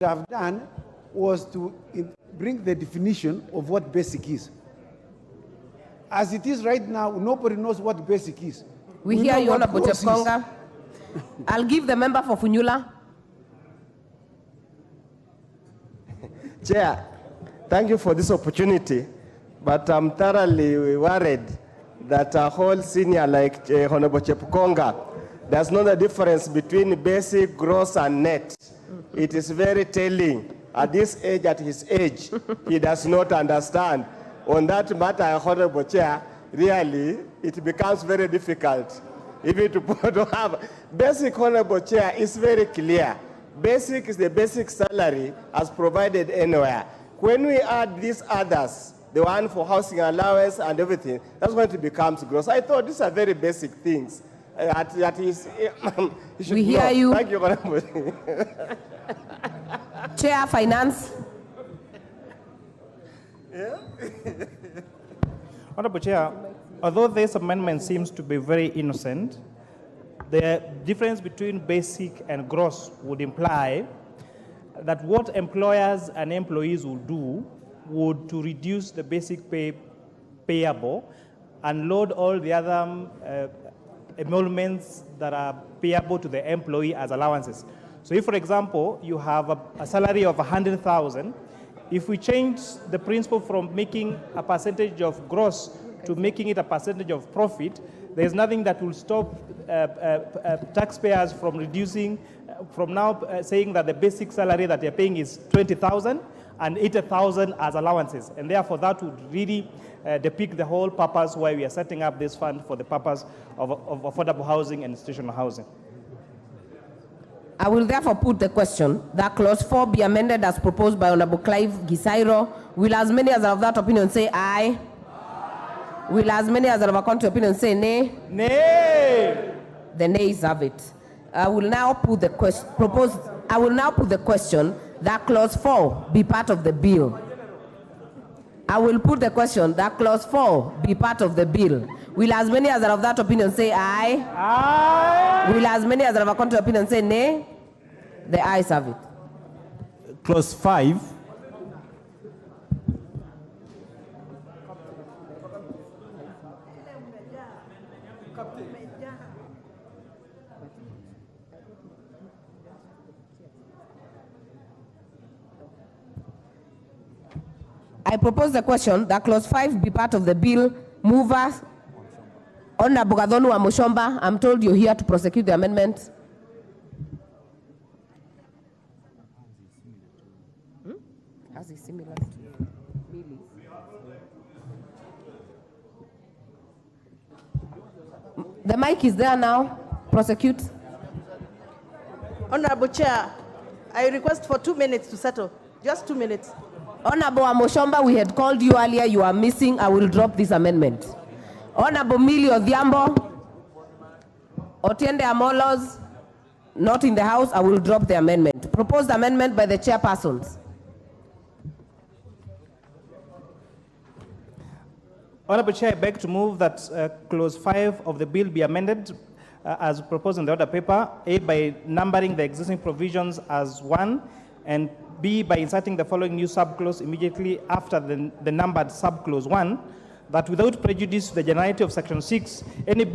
have done was to bring the definition of what basic is. As it is right now, nobody knows what basic is. We hear you, Honorable Chepkonga. I'll give the member for Funyula. Chair, thank you for this opportunity, but I'm thoroughly worried that a whole senior like Honorable Chepkonga does know the difference between basic, gross, and net. It is very telling. At this age, at his age, he does not understand. On that matter, Honorable Chair, really, it becomes very difficult. Even to have basic, Honorable Chair, is very clear. Basic is the basic salary as provided anywhere. When we add these others, the one for housing allowance and everything, that's when it becomes gross. I thought these are very basic things. That is, we hear know. You. Thank you, Honorable. Chair, Finance. Yeah. Honorable Chair, although this amendment seems to be very innocent, the difference between basic and gross would imply that what employers and employees will do would to reduce the basic pay payable and load all the other emoluments that are payable to the employee as allowances. So if, for example, you have a salary of 100,000, if we change the principle from making a percentage of gross to making it a percentage of profit, there's nothing that will stop taxpayers from reducing, from now saying that the basic salary that they're paying is 20,000 and 80,000 as allowances. And therefore, that would really depict the whole purpose why we are setting up this fund for the purpose of affordable housing and institutional housing. I will therefore put the question that clause 4 be amended as proposed by Honorable Clive Gisairo. Will as many as are of that opinion say aye? Will as many as are of a contrary opinion say nay? Nay. The nays have it. I will now put the question that clause 4 be part of the bill. I will put the question that clause 4 be part of the bill. Will as many as are of that opinion say aye? Aye. Will as many as are of a contrary opinion say nay? The ayes have it. Clause 5. I propose the question that clause 5 be part of the bill. Movers, Honorable Gadhonu Amushomba, I'm told you're here to prosecute the amendment. Has it similar? The mic is there now. Prosecute. Honorable Chair, I request for 2 minutes to settle. Just 2 minutes. Honorable Amushomba, we had called you earlier. You are missing. I will drop this amendment. Honorable Millie Odhiambo, Otiende Amolos, not in the House. I will drop the amendment. Proposed amendment by the chairpersons. Honorable Chair, I beg to move that clause 5 of the bill be amended as proposed in the order paper, A, by numbering the existing provisions as 1, and B, by inserting the following new subclause immediately after the numbered subclause 1, that without prejudice to the generality of section 6, any